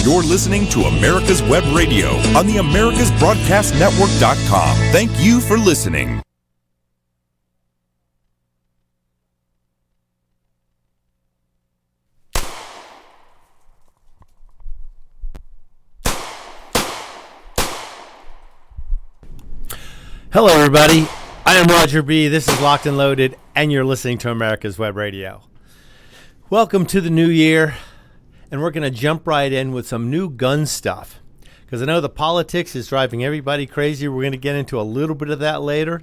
You're listening to America's Web Radio on the AmericasBroadcastNetwork.com. Thank you for listening. Hello, everybody. I am Roger B. This is Locked and Loaded, and you're listening to America's Web Radio. Welcome to the new year, and we're going to jump right in with some new gun stuff, because I know the politics is driving everybody crazy. We're going to get into a little bit of that later,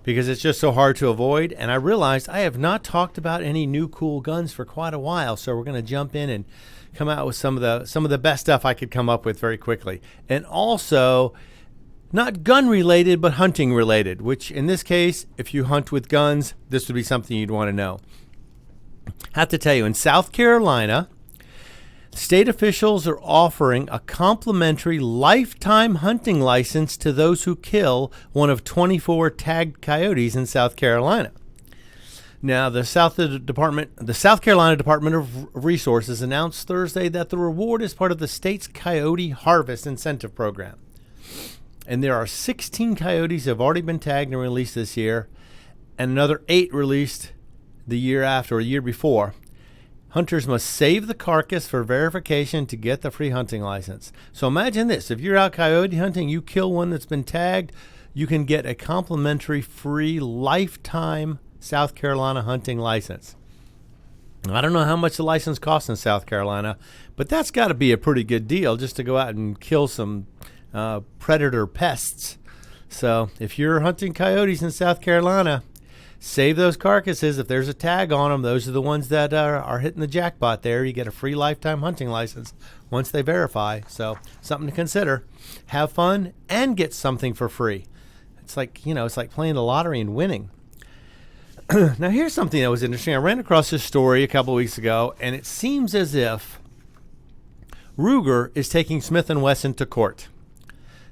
because it's just so hard to avoid. And I realized I have not talked about any new cool guns for quite a while, so we're going to jump in and come out with some of the best stuff I could come up with very quickly, and also not gun related, but hunting related, which in this case, if you hunt with guns, this would be something you'd want to know. I have to tell you, in South Carolina, state officials are offering a complimentary lifetime hunting license to those who kill one of 24 tagged coyotes in South Carolina. Now, the South Carolina Department of Resources announced Thursday that the reward is part of the state's Coyote Harvest Incentive Program. And there are 16 coyotes that have already been tagged and released this year, and another 8 released the year after, or the year before. Hunters must save the carcass for verification to get the free hunting license. So imagine this. If you're out coyote hunting, you kill one that's been tagged, you can get a complimentary free lifetime South Carolina hunting license. I don't know how much the license costs in South Carolina, but that's got to be a pretty good deal just to go out and kill some predator pests. So if you're hunting coyotes in South Carolina, save those carcasses. If there's a tag on them, those are the ones that are hitting the jackpot there. You get a free lifetime hunting license once they verify. So something to consider. Have fun and get something for free. It's like playing the lottery and winning. Now here's something that was interesting. I ran across this story a couple of weeks ago, and it seems as if Ruger is taking Smith & Wesson to court.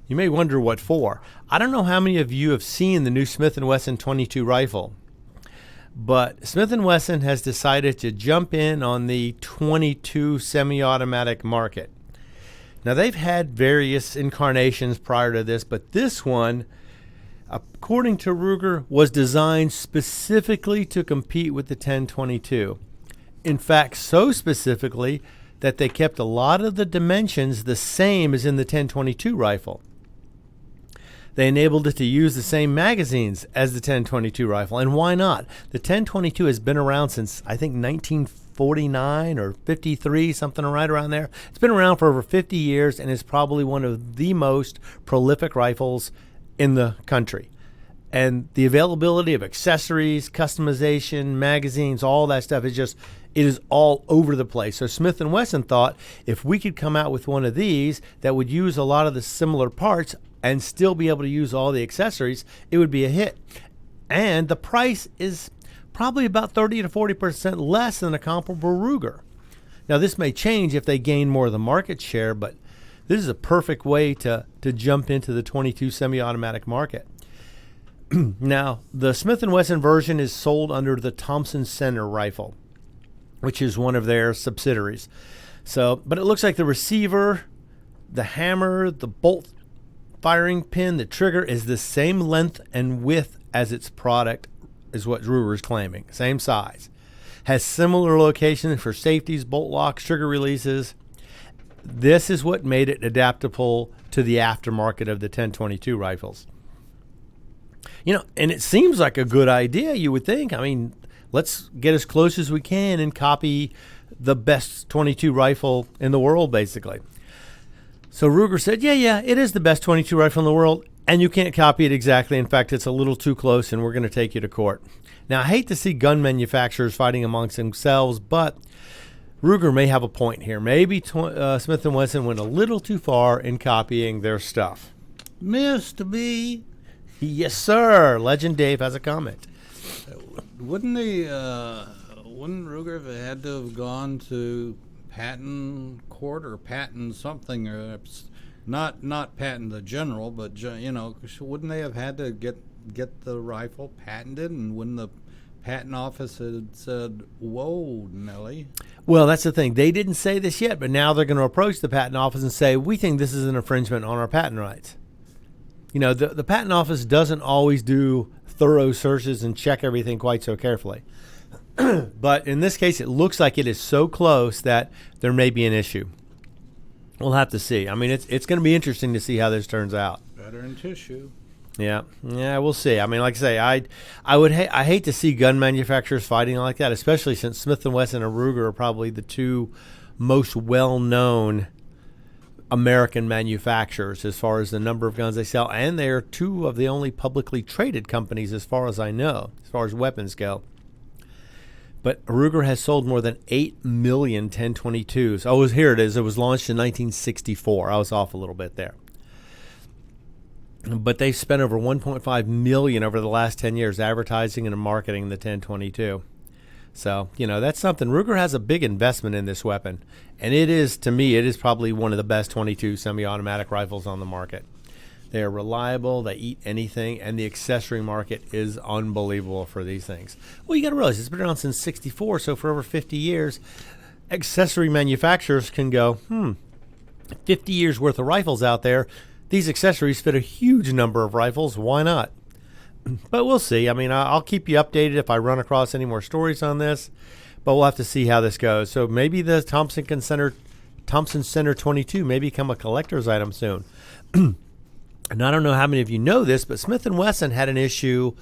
You may wonder what for. I don't know how many of you have seen the new Smith & Wesson 22 rifle, but Smith & Wesson has decided to jump in on the 22 semi-automatic market. Now, they've had various incarnations prior to this, but this one, according to Ruger, was designed specifically to compete with the 10/22. In fact, so specifically that they kept a lot of the dimensions the same as in the 10/22 rifle. They enabled it to use the same magazines as the 10/22 rifle, and why not? The 10/22 has been around since, I think, 1949 or 53, something right around there. It's been around for over 50 years and is probably one of the most prolific rifles in the country. And the availability of accessories, customization, magazines, all that stuff it is all over the place. So Smith & Wesson thought if we could come out with one of these that would use a lot of the similar parts and still be able to use all the accessories, it would be a hit. And the price is probably about 30 to 40% less than a comparable Ruger. Now, this may change if they gain more of the market share, but this is a perfect way to jump into the 22 semi-automatic market. Now, the Smith & Wesson version is sold under the Thompson Center rifle, which is one of their subsidiaries. So, but it looks like the receiver, the hammer, the bolt firing pin, the trigger is the same length and width as its product, is what Ruger is claiming. Same size. Has similar locations for safeties, bolt locks, trigger releases. This is what made it adaptable to the aftermarket of the 10/22 rifles. And it seems like a good idea, you would think. I mean, let's get as close as we can and copy the best 22 rifle in the world, basically. So Ruger said, yeah, it is the best 22 rifle in the world, and you can't copy it exactly. In fact, it's a little too close, and we're going to take you to court. Now, I hate to see gun manufacturers fighting amongst themselves, but Ruger may have a point here. Maybe Smith & Wesson went a little too far in copying their stuff. Mr. B. Yes, sir. Legend Dave has a comment. Wouldn't Ruger have had to have gone to patent court or patent something, or not patent the general, but wouldn't they have had to get the rifle patented, and wouldn't the patent office had said, "Whoa, Nelly." Well, that's the thing. They didn't say this yet, but now they're going to approach the patent office and say, we think this is an infringement on our patent rights. You know, the patent office doesn't always do thorough searches and check everything quite so carefully. But in this case, it looks like it is so close that there may be an issue. We'll have to see. I mean, it's going to be interesting to see how this turns out. Better in tissue. Yeah, we'll see. I mean, like I say, I hate to see gun manufacturers fighting like that, especially since Smith & Wesson and Ruger are probably the two most well-known American manufacturers as far as the number of guns they sell, and they are two of the only publicly traded companies as far as I know, as far as weapons go. But Ruger has sold more than 8 million 10/22s. Oh, here it is. It was launched in 1964. I was off a little bit there. But they've spent over $1.5 million over the last 10 years advertising and marketing the 10/22. So, you know, that's something. Ruger has a big investment in this weapon. And it is, to me, it is probably one of the best .22 semi-automatic rifles on the market. They are reliable, they eat anything, and the accessory market is unbelievable for these things. Well, you got to realize it's been around since '64, so for over 50 years, accessory manufacturers can go, 50 years worth of rifles out there. These accessories fit a huge number of rifles. Why not? But we'll see. I mean, I'll keep you updated if I run across any more stories on this, but we'll have to see how this goes. So maybe the Thompson Center 22 may become a collector's item soon. And I don't know how many of you know this, but Smith & Wesson had an issue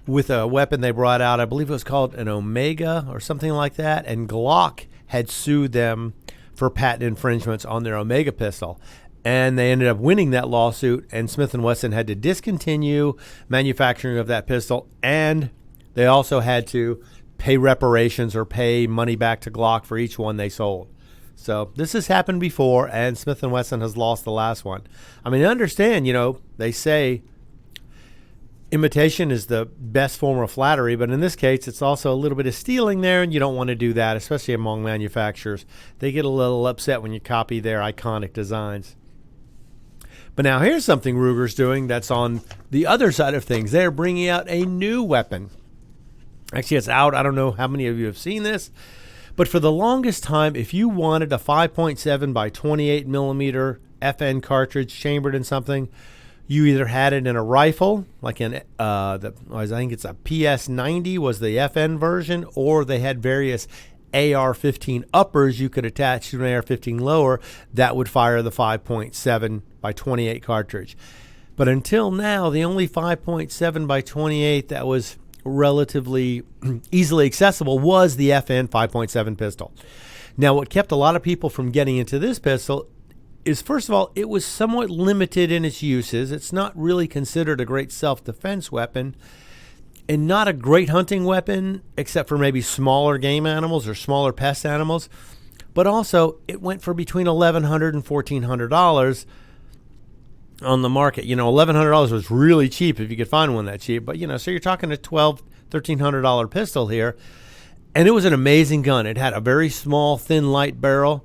with a weapon they brought out. I believe it was called an Omega or something like that. And Glock had sued them for patent infringements on their Omega pistol. And they ended up winning that lawsuit, and Smith & Wesson had to discontinue manufacturing of that pistol. And they also had to pay reparations or pay money back to Glock for each one they sold. So this has happened before, and Smith & Wesson has lost the last one. I mean, I understand, you know, they say imitation is the best form of flattery, but in this case, it's also a little bit of stealing there, and you don't want to do that, especially among manufacturers. They get a little upset when you copy their iconic designs. But now here's something Ruger's doing that's on the other side of things. They're bringing out a new weapon. Actually, it's out. I don't know how many of you have seen this. But for the longest time, if you wanted a 5.7 by 28 millimeter FN cartridge chambered in something, you either had it in a rifle, like in I think it's a PS90 was the FN version, or they had various AR-15 uppers you could attach to an AR-15 lower that would fire the 5.7 by 28 cartridge. But until now, the only 5.7 by 28 that was relatively easily accessible was the FN 5.7 pistol. Now, what kept a lot of people from getting into this pistol is, first of all, it was somewhat limited in its uses. It's not really considered a great self-defense weapon and not a great hunting weapon except for maybe smaller game animals or smaller pest animals. But also, it went for between $1,100 and $1,400 on the market. You know, $1,100 was really cheap if you could find one that cheap. But, you know, so you're talking a $1,300 pistol here. And it was an amazing gun. It had a very small, thin, light barrel.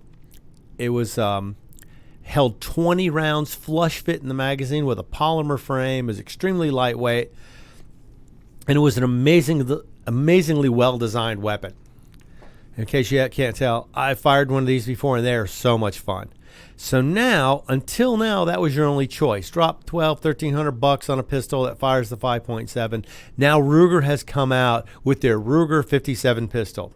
It was held 20 rounds flush fit in the magazine with a polymer frame. It was extremely lightweight. And it was an amazingly well-designed weapon. In case you can't tell, I fired one of these before, and they are so much fun. So now, until now, that was your only choice. Drop $1,300 on a pistol that fires the 5.7. Now Ruger has come out with their Ruger 57 pistol.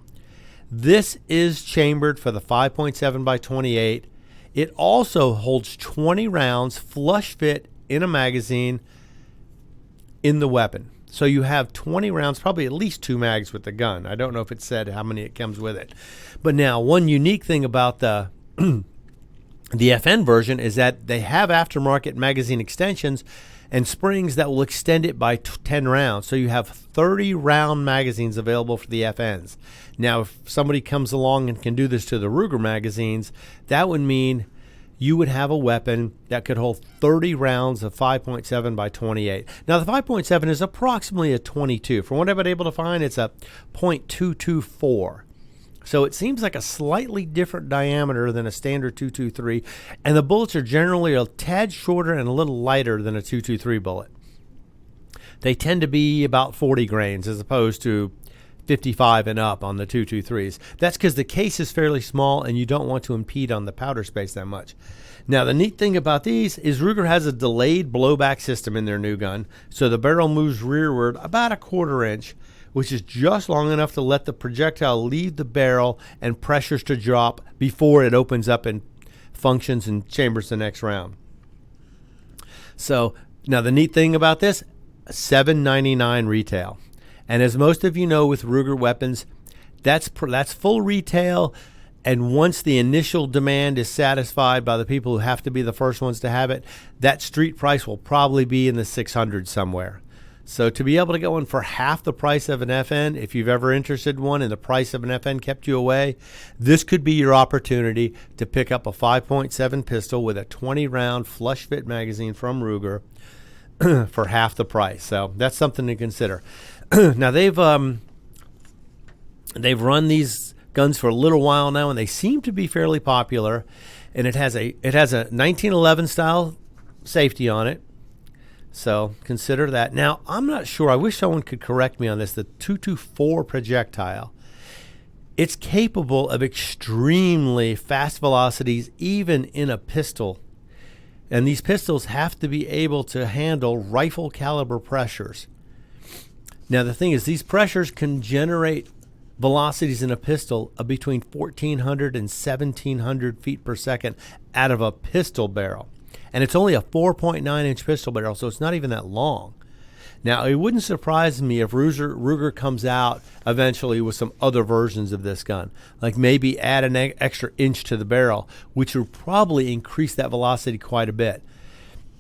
This is chambered for the 5.7 by 28. It also holds 20 rounds flush fit in a magazine in the weapon. So you have 20 rounds, probably at least 2 mags with the gun. I don't know if it said how many it comes with it. But now, one unique thing about the FN version is that they have aftermarket magazine extensions and springs that will extend it by 10 rounds. So you have 30 round magazines available for the FNs. Now, if somebody comes along and can do this to the Ruger magazines, that would mean you would have a weapon that could hold 30 rounds of 5.7 by 28. Now, the 5.7 is approximately a 22. From what I've been able to find, it's a .224. So it seems like a slightly different diameter than a standard .223, and the bullets are generally a tad shorter and a little lighter than a .223 bullet. They tend to be about 40 grains as opposed to 55 and up on the 223s. That's because the case is fairly small and you don't want to impede on the powder space that much. Now, the neat thing about these is Ruger has a delayed blowback system in their new gun, so the barrel moves rearward about a 1/4 inch, which is just long enough to let the projectile leave the barrel and pressures to drop before it opens up and functions and chambers the next round. So, now the neat thing about this, $799 retail. And as most of you know with Ruger weapons, that's full retail, and once the initial demand is satisfied by the people who have to be the first ones to have it, that street price will probably be in the 600 somewhere. So to be able to get one for half the price of an FN, if you've ever interested in one and the price of an FN kept you away, this could be your opportunity to pick up a 5.7 pistol with a 20-round flush fit magazine from Ruger for half the price. So that's something to consider. Now they've run these guns for a little while now, and they seem to be fairly popular. And it has a 1911 style safety on it, so consider that. Now I'm not sure. I wish someone could correct me on this. The 224 projectile, it's capable of extremely fast velocities, even in a pistol. And these pistols have to be able to handle rifle caliber pressures. Now, the thing is, these pressures can generate velocities in a pistol of between 1,400 and 1,700 feet per second out of a pistol barrel. And it's only a 4.9-inch pistol barrel, so it's not even that long. Now, it wouldn't surprise me if Ruger comes out eventually with some other versions of this gun, like maybe add an extra inch to the barrel, which would probably increase that velocity quite a bit.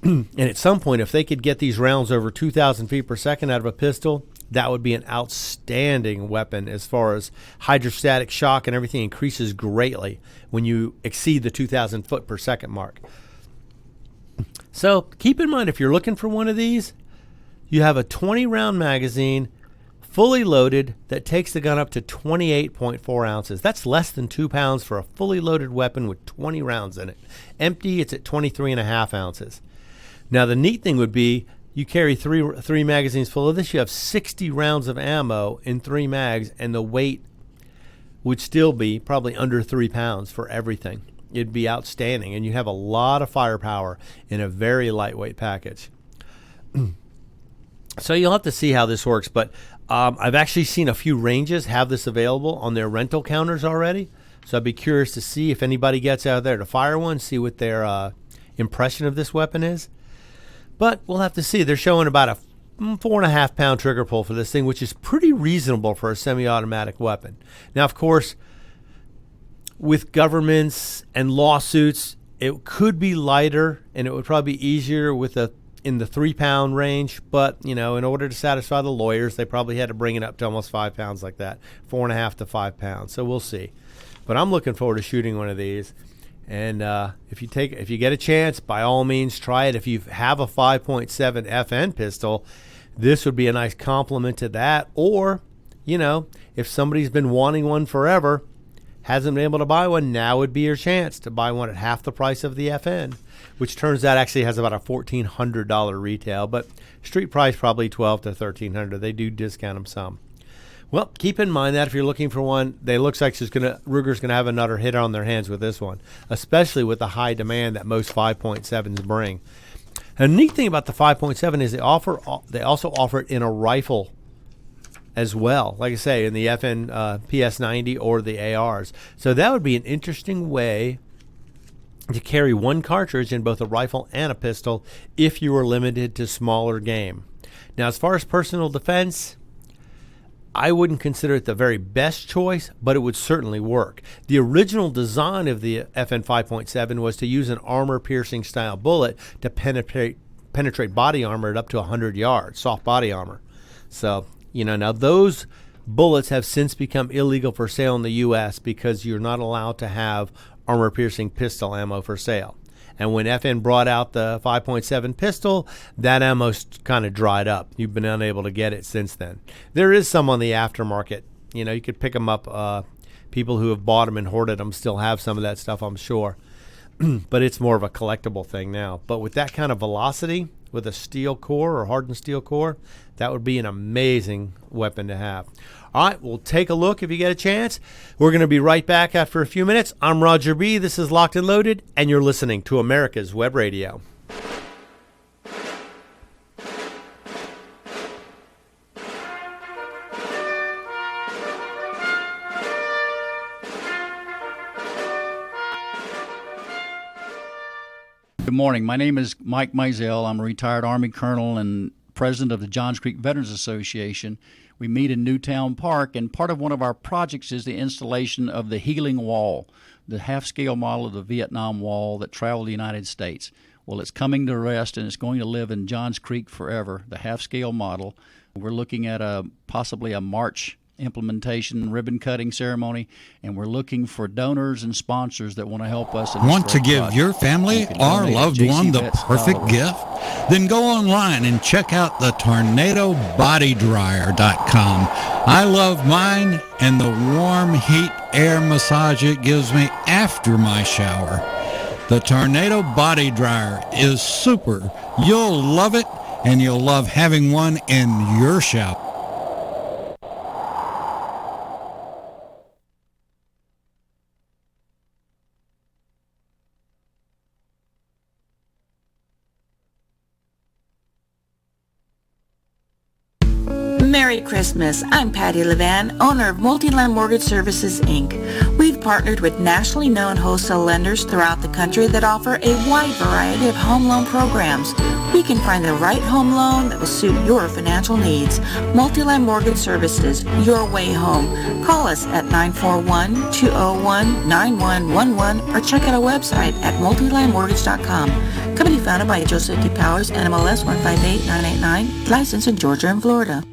And at some point, if they could get these rounds over 2,000 feet per second out of a pistol, that would be an outstanding weapon as far as hydrostatic shock and everything increases greatly when you exceed the 2,000 foot per second mark. So keep in mind, if you're looking for one of these, you have a 20-round magazine, fully loaded, that takes the gun up to 28.4 ounces. That's less than 2 pounds for a fully loaded weapon with 20 rounds in it. Empty, it's at 23.5 ounces. Now, the neat thing would be you carry three magazines full of this. You have 60 rounds of ammo in 3 mags, and the weight would still be probably under 3 pounds for everything. It'd be outstanding, and you have a lot of firepower in a very lightweight package. So you'll have to see how this works, but I've actually seen a few ranges have this available on their rental counters already. So I'd be curious to see if anybody gets out there to fire one, see what their impression of this weapon is. But we'll have to see. They're showing about a 4.5 pound trigger pull for this thing, which is pretty reasonable for a semi-automatic weapon. Now, of course, with governments and lawsuits, it could be lighter, and it would probably be easier in the 3 pound range. But, in order to satisfy the lawyers, they probably had to bring it up to almost 5 pounds like that, 4.5 to 5 pounds. So we'll see. But I'm looking forward to shooting one of these. And if you get a chance, by all means, try it. If you have a 5.7 FN pistol, this would be a nice complement to that. Or, if somebody's been wanting one forever, hasn't been able to buy one, now would be your chance to buy one at half the price of the FN, which turns out actually has about a $1,400 retail, but street price probably $1,200 to $1,300. They do discount them some. Well, keep in mind that if you're looking for one, they looks like Ruger's gonna have another hit on their hands with this one, especially with the high demand that most 5.7s bring. And the neat thing about the 5.7 is they also offer it in a rifle as well, like I say, in the FN PS90 or the ARs. So that would be an interesting way to carry one cartridge in both a rifle and a pistol if you were limited to smaller game. Now, as far as personal defense, I wouldn't consider it the very best choice, but it would certainly work. The original design of the FN 5.7 was to use an armor-piercing style bullet to penetrate body armor at up to 100 yards, soft body armor. So, now those bullets have since become illegal for sale in the U.S. because you're not allowed to have armor-piercing pistol ammo for sale. And when FN brought out the 5.7 pistol, that ammo kind of dried up. You've been unable to get it since then. There is some on the aftermarket. You could pick them up. People who have bought them and hoarded them still have some of that stuff, I'm sure. but it's more of a collectible thing now. But with that kind of velocity, with a steel core or hardened steel core, that would be an amazing weapon to have. All right, we'll take a look if you get a chance. We're going to be right back after a few minutes. I'm Roger B. This is Locked and Loaded, and you're listening to America's Web Radio. Good morning. My name is Mike Mizell. I'm a retired Army colonel and president of the Johns Creek Veterans Association. We meet in Newtown Park, and part of one of our projects is the installation of the Healing Wall, the half-scale model of the Vietnam Wall that traveled the United States. Well, it's coming to rest, and it's going to live in Johns Creek forever, the half-scale model. We're looking at possibly a March implementation ribbon-cutting ceremony, and we're looking for donors and sponsors that want to help us. Want to give your family or loved one the perfect gift? Then go online and check out the TornadoBodyDryer.com. I love mine and the warm heat air massage it gives me after my shower. The Tornado Body Dryer is super. You'll love it, and you'll love having one in your shower. Merry Christmas. I'm Patty Levan, owner of Multiland Mortgage Services, Inc. We've partnered with nationally known wholesale lenders throughout the country that offer a wide variety of home loan programs. We can find the right home loan that will suit your financial needs. Multiland Mortgage Services, your way home. Call us at 941-201-9111 or check out our website at multilandmortgage.com. Company founded by Joseph D. Powers, NMLS 158989, licensed in Georgia and Florida.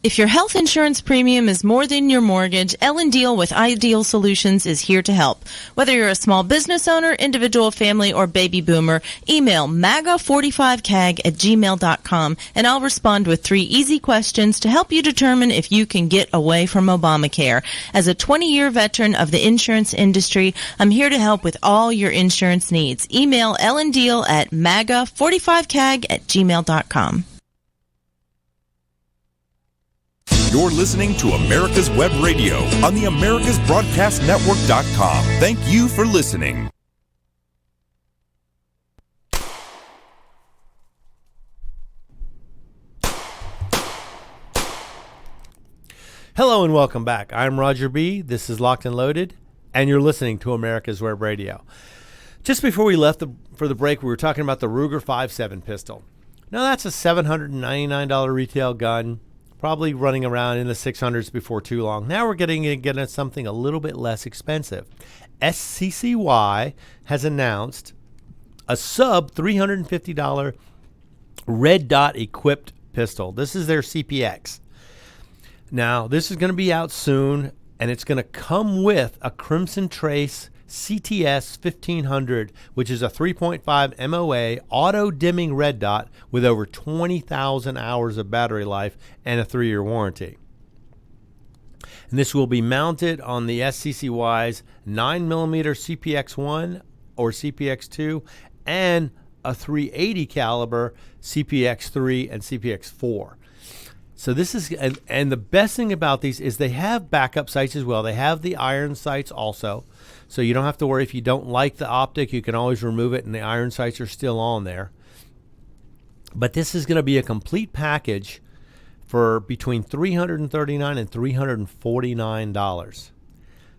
If your health insurance premium is more than your mortgage, Ellen Deal with Ideal Solutions is here to help. Whether you're a small business owner, individual, family, or baby boomer, email maga45cag@gmail.com and I'll respond with 3 easy questions to help you determine if you can get away from Obamacare. As a 20-year veteran of the insurance industry, I'm here to help with all your insurance needs. Email Ellen Deal at maga45cag@gmail.com. You're listening to America's Web Radio on the AmericasBroadcastNetwork.com. Thank you for listening. Hello and welcome back. I'm Roger B. This is Locked and Loaded, and you're listening to America's Web Radio. Just before we left for the break, we were talking about the Ruger 5.7 pistol. Now, that's a $799 retail gun, probably running around in the 600s before too long. Now we're getting at something a little bit less expensive. SCCY has announced a sub $350 red dot equipped pistol. This is their CPX. Now, this is going to be out soon, and it's going to come with a Crimson Trace CTS 1500, which is a 3.5 MOA auto-dimming red dot with over 20,000 hours of battery life and a 3-year warranty. And this will be mounted on the SCCY's 9mm CPX-1 or CPX-2 and a 380 caliber CPX-3 and CPX-4. So this is, and the best thing about these is they have backup sights as well. They have the iron sights also. So you don't have to worry if you don't like the optic, you can always remove it and the iron sights are still on there. But this is going to be a complete package for between $339 and $349.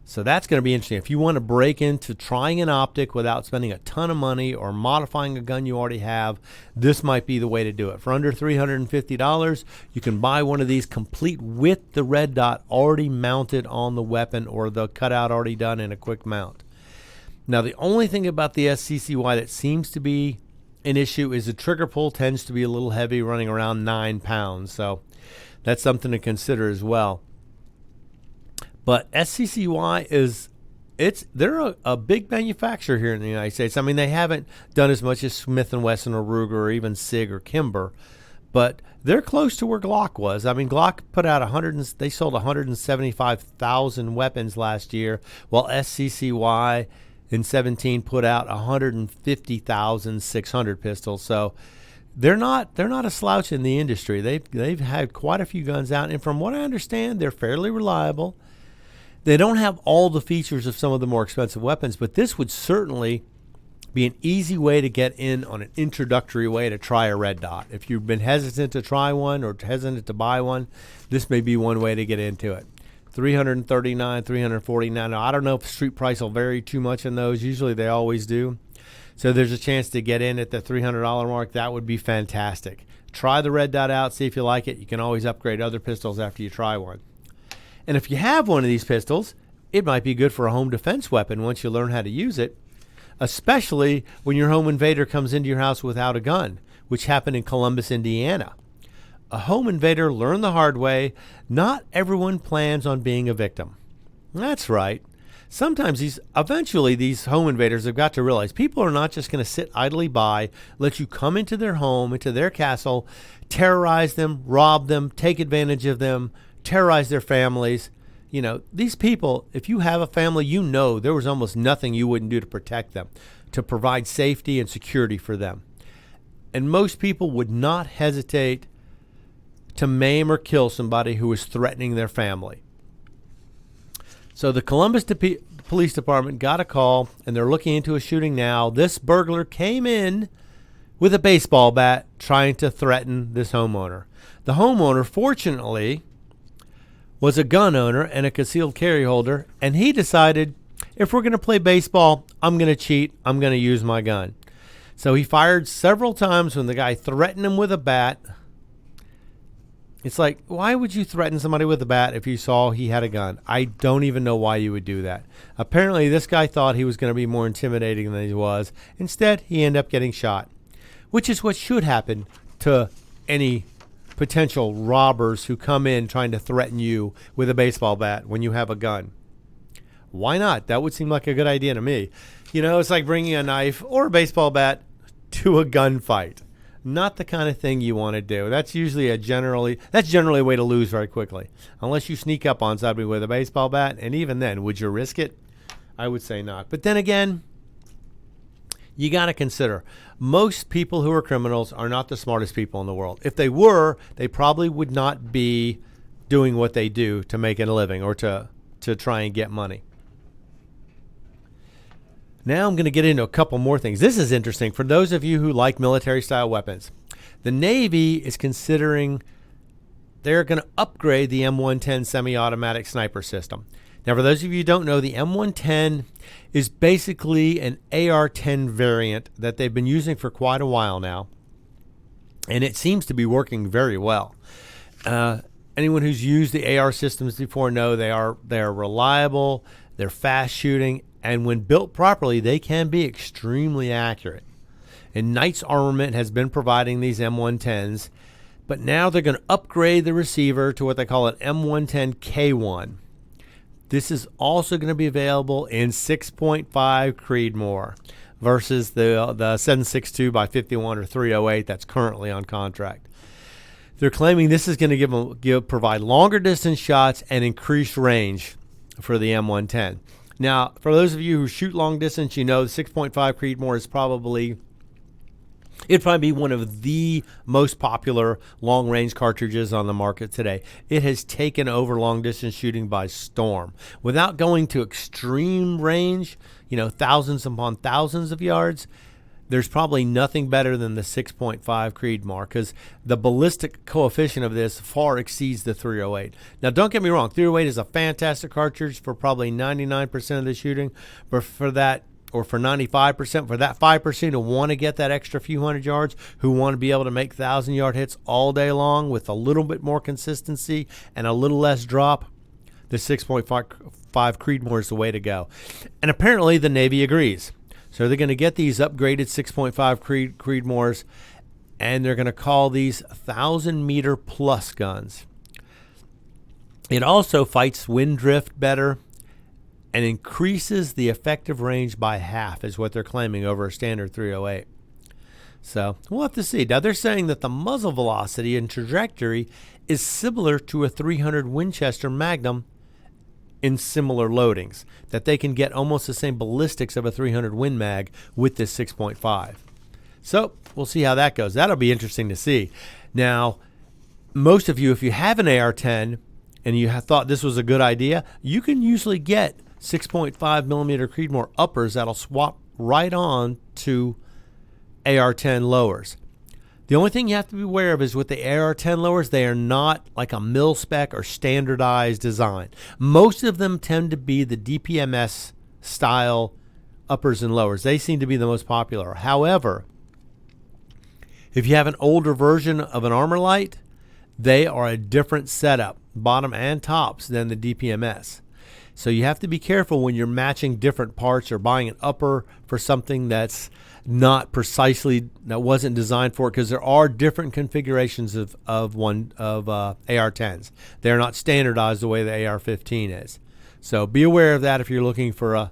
So that's going to be interesting. If you want to break into trying an optic without spending a ton of money or modifying a gun you already have, this might be the way to do it. For under $350, you can buy one of these complete with the red dot already mounted on the weapon or the cutout already done in a quick mount. Now, the only thing about the SCCY that seems to be an issue is the trigger pull tends to be a little heavy, running around 9 pounds. So that's something to consider as well. But SCCY they're a big manufacturer here in the United States. I mean, they haven't done as much as Smith & Wesson or Ruger or even SIG or Kimber, but they're close to where Glock was. I mean, Glock put out they sold 175,000 weapons last year, while SCCY in 17 put out 150,600 pistols. So they're not a slouch in the industry. They've had quite a few guns out, and from what I understand, they're fairly reliable. They don't have all the features of some of the more expensive weapons, but this would certainly be an easy way to get in on an introductory way to try a red dot. If you've been hesitant to try one or hesitant to buy one, this may be one way to get into it. $339, $349. Now, I don't know if street price will vary too much in those. Usually they always do. So there's a chance to get in at the $300 mark. That would be fantastic. Try the red dot out, see if you like it. You can always upgrade other pistols after you try one. And if you have one of these pistols, it might be good for a home defense weapon once you learn how to use it, especially when your home invader comes into your house without a gun, which happened in Columbus, Indiana. A home invader learned the hard way. Not everyone plans on being a victim. That's right. Sometimes eventually these home invaders have got to realize people are not just going to sit idly by, let you come into their home, into their castle, terrorize them, rob them, take advantage of them, terrorize their families. You know, these people, if you have a family, you know there was almost nothing you wouldn't do to protect them, to provide safety and security for them. And most people would not hesitate to maim or kill somebody who is threatening their family. So the Columbus Police Department got a call, and they're looking into a shooting now. This burglar came in with a baseball bat trying to threaten this homeowner. The homeowner, fortunately, was a gun owner and a concealed carry holder, and he decided, if we're going to play baseball, I'm going to cheat. I'm going to use my gun. So he fired several times when the guy threatened him with a bat. It's like, why would you threaten somebody with a bat if you saw he had a gun? I don't even know why you would do that. Apparently, this guy thought he was going to be more intimidating than he was. Instead, he ended up getting shot, which is what should happen to any potential robbers who come in trying to threaten you with a baseball bat when you have a gun. Why not? That would seem like a good idea to me. You know, it's like bringing a knife or a baseball bat to a gunfight. Not the kind of thing you want to do. That's generally a way to lose very quickly. Unless you sneak up on somebody with a baseball bat, and even then, would you risk it? I would say not. But then again, you got to consider, most people who are criminals are not the smartest people in the world. If they were, they probably would not be doing what they do to make a living or to try and get money. Now I'm going to get into a couple more things. This is interesting for those of you who like military-style weapons. The Navy is considering they're going to upgrade the M110 semi-automatic sniper system. Now, for those of you who don't know, the M110 is basically an AR-10 variant that they've been using for quite a while now, and it seems to be working very well. Anyone who's used the AR systems before know they are reliable, they're fast shooting, and when built properly, they can be extremely accurate. And Knights Armament has been providing these M110s, but now they're going to upgrade the receiver to what they call an M110K1. This is also going to be available in 6.5 Creedmoor versus the 7.62 by 51 or 308 that's currently on contract. They're claiming this is going to provide longer distance shots and increased range for the M110. Now, for those of you who shoot long distance, you know the 6.5 Creedmoor is it'd probably be one of the most popular long-range cartridges on the market today. It has taken over long-distance shooting by storm. Without going to extreme range, thousands upon thousands of yards, there's probably nothing better than the 6.5 Creedmoor because the ballistic coefficient of this far exceeds the 308. Now, don't get me wrong. 308 is a fantastic cartridge for probably 99% of the shooting, but for 95%, for that 5% who want to get that extra few hundred yards, who want to be able to make 1,000-yard hits all day long with a little bit more consistency and a little less drop, the 6.5 Creedmoor is the way to go. And apparently the Navy agrees. So they're going to get these upgraded 6.5 Creedmoors, and they're going to call these 1,000-meter plus guns. It also fights wind drift better and increases the effective range by half is what they're claiming over a standard 308. So we'll have to see. Now they're saying that the muzzle velocity and trajectory is similar to a 300 Winchester Magnum in similar loadings, that they can get almost the same ballistics of a 300 Win Mag with this 6.5. So we'll see how that goes. That'll be interesting to see. Now, most of you, if you have an AR-10 and you have thought this was a good idea, you can usually get 6.5 millimeter Creedmoor uppers that'll swap right on to AR-10 lowers. The only thing you have to be aware of is with the AR-10 lowers, they are not like a mil spec or standardized design. Most of them tend to be the DPMS style uppers and lowers. They seem to be the most popular. However, if you have an older version of an Armorlight, they are a different setup, bottom and tops, than the DPMS. So you have to be careful when you're matching different parts or buying an upper for something that's not precisely, that wasn't designed for it, because there are different configurations of AR-10s. They're not standardized the way the AR-15 is. So be aware of that if you're looking for a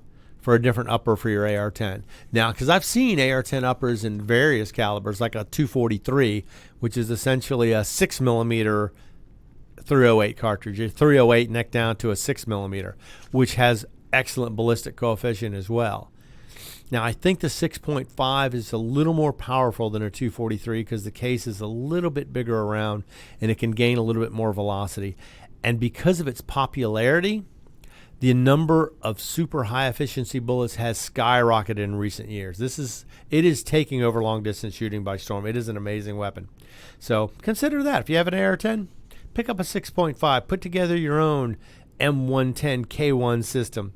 different upper for your AR-10. Now, because I've seen AR-10 uppers in various calibers, like a 243, which is essentially a 6 millimeter 308 cartridge, a 308 neck down to a 6 millimeter, which has excellent ballistic coefficient as well. Now, I think the 6.5 is a little more powerful than a 243 because the case is a little bit bigger around and it can gain a little bit more velocity. And because of its popularity, the number of super high efficiency bullets has skyrocketed in recent years. It is taking over long distance shooting by storm. It is an amazing weapon. So consider that. If you have an AR-10, pick up a 6.5. Put together your own M110 K1 system.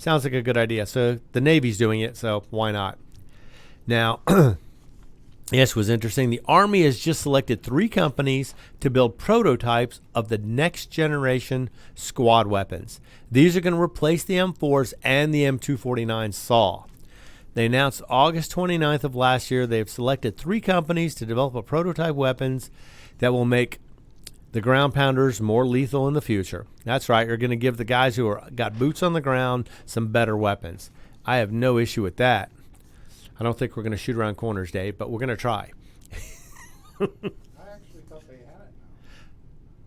Sounds like a good idea. So the Navy's doing it, so why not? Now, yes, it was interesting. The Army has just selected 3 companies to build prototypes of the next generation squad weapons. These are going to replace the M4s and the M249 SAW. They announced August 29th of last year they've selected 3 companies to develop a prototype weapons that will make the ground pounders more lethal in the future. That's right. You're going to give the guys who got boots on the ground some better weapons. I have no issue with that. I don't think we're going to shoot around corners, Dave, but we're going to try. I actually thought they had it now.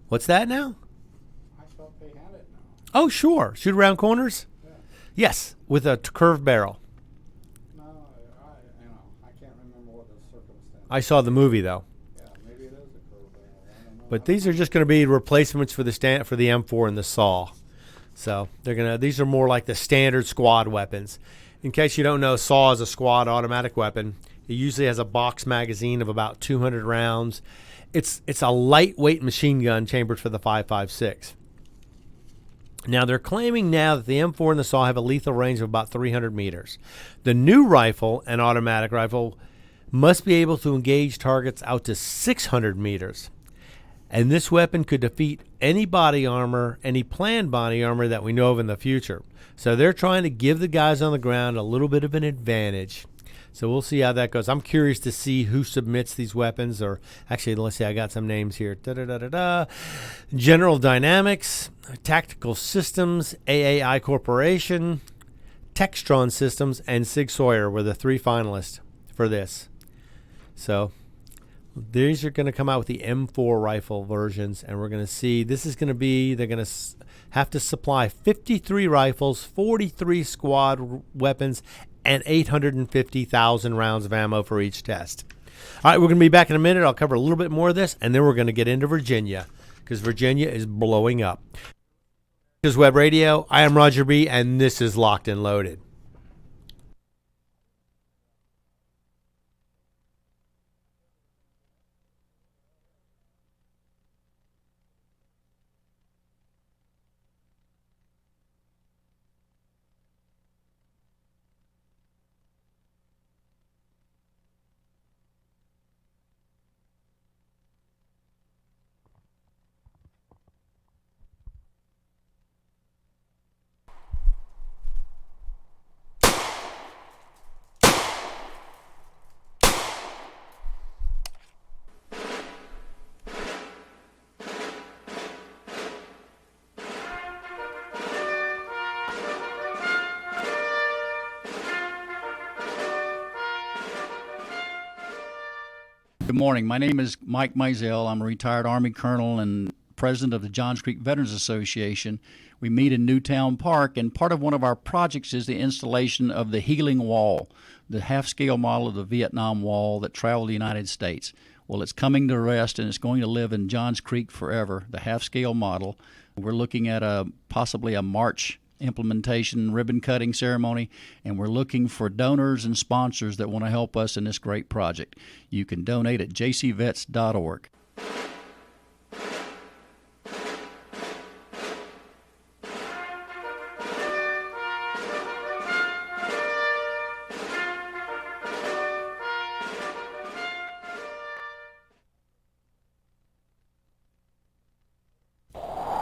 What's that now? I thought they had it now. Oh, sure. Shoot around corners? Yeah. Yes, with a curved barrel. No, I can't remember what the circumstance. I saw the movie, though. Yeah, maybe it is a curve barrel. I don't know. But these are just going to be replacements for the M4 and the SAW. So these are more like the standard squad weapons. In case you don't know, SAW is a squad automatic weapon. It usually has a box magazine of about 200 rounds. It's a lightweight machine gun chambered for the 5.56. Now, they're claiming now that the M4 and the SAW have a lethal range of about 300 meters. The new rifle, an automatic rifle, must be able to engage targets out to 600 meters. And this weapon could defeat any body armor, any planned body armor that we know of in the future. So they're trying to give the guys on the ground a little bit of an advantage. So we'll see how that goes. I'm curious to see who submits these weapons. Or actually, let's see, I got some names here. General Dynamics, Tactical Systems, AAI Corporation, Textron Systems, and Sig Sauer were the 3 finalists for this. So these are going to come out with the M4 rifle versions, and we're going to see, this is going to be, they're going to have to supply 53 rifles, 43 squad weapons, and 850,000 rounds of ammo for each test. All right, we're going to be back in a minute. I'll cover a little bit more of this, and then we're going to get into Virginia, because Virginia is blowing up. This is Web Radio. I am Roger B., and this is Locked and Loaded. Good morning. My name is Mike Mizell. I'm a retired Army colonel and president of the Johns Creek Veterans Association. We meet in Newtown Park, and part of one of our projects is the installation of the Healing Wall, the half-scale model of the Vietnam Wall that traveled the United States. Well, it's coming to rest, and it's going to live in Johns Creek forever, the half-scale model. We're looking at possibly a March implementation ribbon-cutting ceremony, and we're looking for donors and sponsors that want to help us in this great project. You can donate at jcvets.org.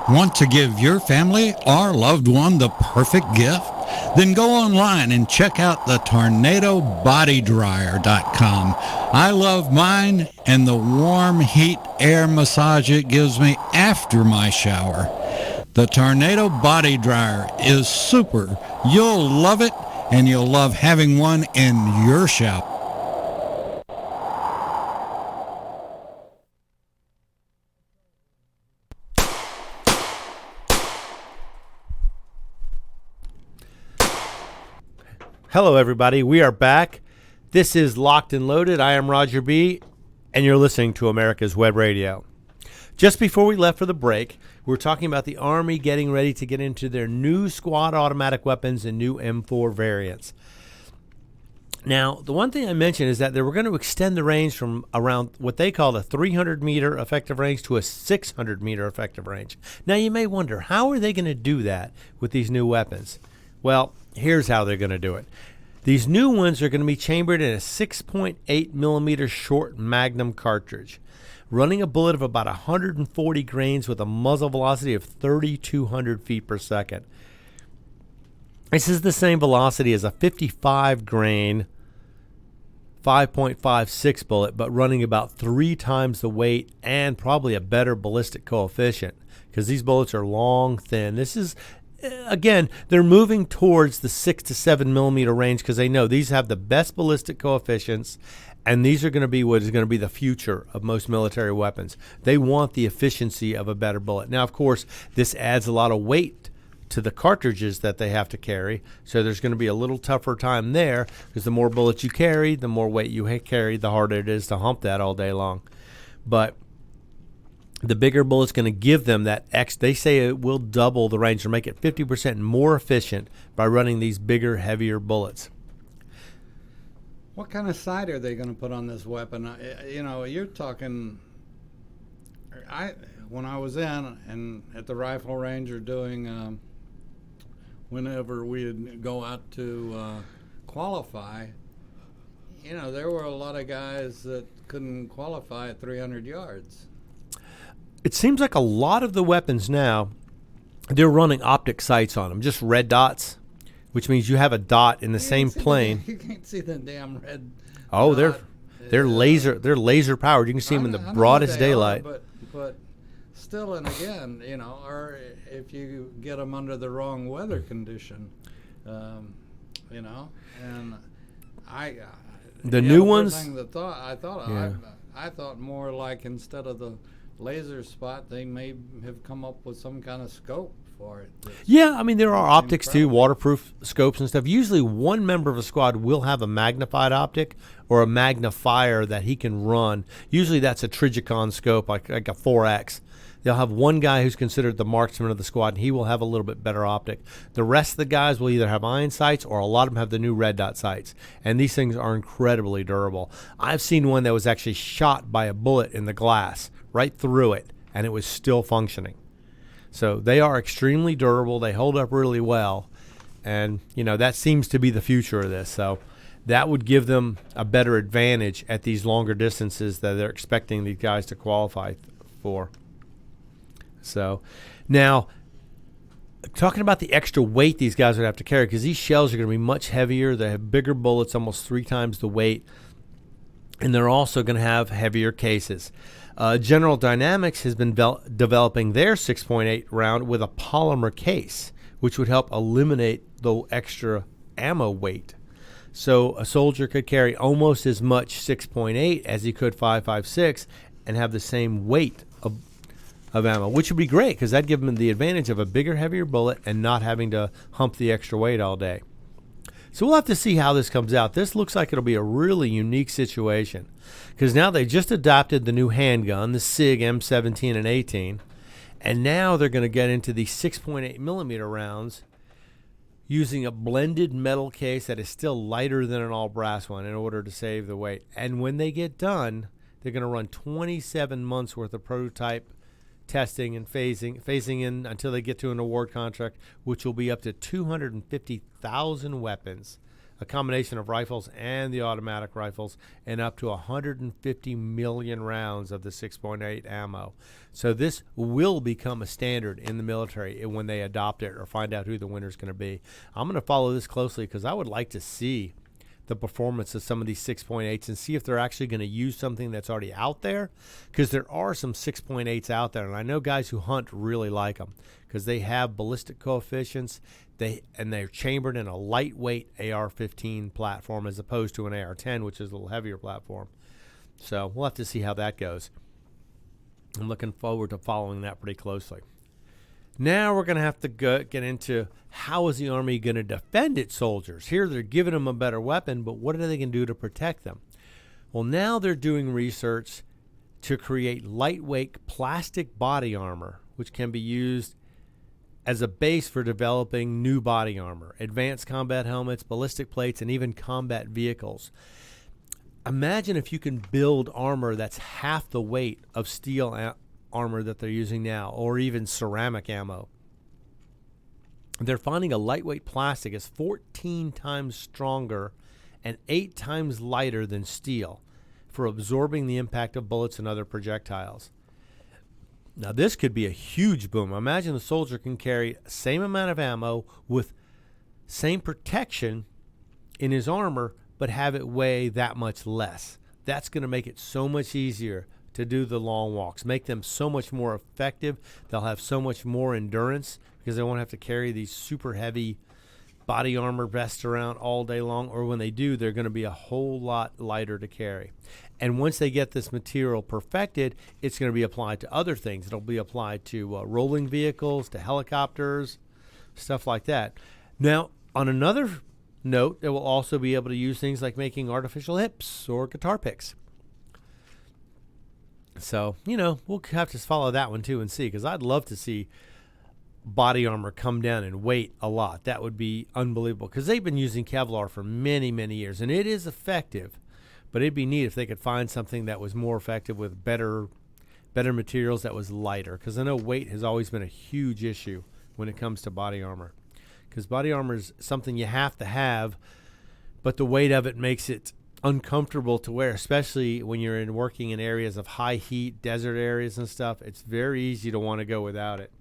Want to give your family or loved one the perfect gift? Then go online and check out the TornadoBodyDryer.com. I love mine and the warm heat air massage it gives me after my shower. The Tornado Body Dryer is super. You'll love it, and you'll love having one in your shower. Hello, everybody. We are back. This is Locked and Loaded. I am Roger B., and you're listening to America's Web Radio. Just before we left for the break, we were talking about the Army getting ready to get into their new squad automatic weapons and new M4 variants. Now, the one thing I mentioned is that they were going to extend the range from around what they call a 300-meter effective range to a 600-meter effective range. Now, you may wonder, how are they going to do that with these new weapons? Well, here's how they're going to do it. These new ones are going to be chambered in a 6.8 millimeter short Magnum cartridge, running a bullet of about 140 grains with a muzzle velocity of 3,200 feet per second. This is the same velocity as a 55 grain 5.56 bullet, but running about 3 times the weight and probably a better ballistic coefficient, because these bullets are long, thin. This is, again, they're moving towards the 6 to 7 millimeter range because they know these have the best ballistic coefficients, and these are going to be what is going to be the future of most military weapons. They want the efficiency of a better bullet. Now, of course, this adds a lot of weight to the cartridges that they have to carry, so there's going to be a little tougher time there because the more bullets you carry, the more weight you carry, the harder it is to hump that all day long. But the bigger bullet's going to give them that they say it will double the range or make it 50% more efficient by running these bigger, heavier bullets. What kind of sight are they going to put on this weapon? You're talking. When I was in and at the rifle range or doing, whenever we'd go out to qualify, there were a lot of guys that couldn't qualify at 300 yards. It seems like a lot of the weapons now, they're running optic sights on them, just red dots, which means you have a dot in the same plane. You can't see the damn red. Oh, dot. they're laser powered. You can see them in the broadest daylight. But still, and again, or if you get them under the wrong weather condition, and the new ones. I thought more like instead of the laser spot, they may have come up with some kind of scope for it. Yeah, I mean, there are optics too, waterproof scopes and stuff. Usually one member of a squad will have a magnified optic or a magnifier that he can run. Usually that's a Trijicon scope, like a 4X. They'll have one guy who's considered the marksman of the squad, and he will have a little bit better optic. The rest of the guys will either have iron sights or a lot of them have the new red dot sights. And these things are incredibly durable. I've seen one that was actually shot by a bullet in the glass right through it, and it was still functioning. So they are extremely durable. They hold up really well. And, that seems to be the future of this. So that would give them a better advantage at these longer distances that they're expecting these guys to qualify for. So now, talking about the extra weight these guys would have to carry, because these shells are going to be much heavier. They have bigger bullets, almost 3 times the weight. And they're also going to have heavier cases. General Dynamics has been developing their 6.8 round with a polymer case, which would help eliminate the extra ammo weight. So a soldier could carry almost as much 6.8 as he could 5.56 and have the same weight of ammo, which would be great because that'd give him the advantage of a bigger, heavier bullet and not having to hump the extra weight all day. So we'll have to see how this comes out. This looks like it'll be a really unique situation because now they just adopted the new handgun, the SIG M17 and 18, and now they're going to get into the 6.8 millimeter rounds using a blended metal case that is still lighter than an all brass one in order to save the weight. And when they get done, they're going to run 27 months worth of prototype testing and phasing in until they get to an award contract, which will be up to 250,000 weapons, a combination of rifles and the automatic rifles, and up to 150 million rounds of the 6.8 ammo. So this will become a standard in the military when they adopt it or find out who the winner is going to be. I'm going to follow this closely because I would like to see the performance of some of these 6.8s and see if they're actually going to use something that's already out there, because there are some 6.8s out there, and I know guys who hunt really like them because they have ballistic coefficients, they're chambered in a lightweight AR-15 platform as opposed to an AR-10, which is a little heavier platform. So we'll have to see how that goes. I'm looking forward to following that pretty closely. Now we're going to have to get into how is the Army going to defend its soldiers. Here they're giving them a better weapon, but what are they going to do to protect them? Well, now they're doing research to create lightweight plastic body armor, which can be used as a base for developing new body armor, advanced combat helmets, ballistic plates, and even combat vehicles. Imagine if you can build armor that's half the weight of steel armor that they're using now, or even ceramic ammo. They're finding a lightweight plastic is 14 times stronger and 8 times lighter than steel for absorbing the impact of bullets and other projectiles. Now this could be a huge boom. Imagine the soldier can carry the same amount of ammo with same protection in his armor, but have it weigh that much less. That's going to make it so much easier to do the long walks, make them so much more effective. They'll have so much more endurance because they won't have to carry these super heavy body armor vests around all day long, or when they do, they're going to be a whole lot lighter to carry. And once they get this material perfected, it's going to be applied to other things. It'll be applied to rolling vehicles, to helicopters, stuff like that. Now, on another note, they will also be able to use things like making artificial hips or guitar picks. So, we'll have to follow that one too and see, because I'd love to see body armor come down in weight a lot. That would be unbelievable, because they've been using Kevlar for many, many years, and it is effective. But it'd be neat if they could find something that was more effective with better materials that was lighter, because I know weight has always been a huge issue when it comes to body armor, because body armor is something you have to have, but the weight of it makes it uncomfortable to wear, especially when you're working in areas of high heat, desert areas and stuff. It's very easy to want to go without it.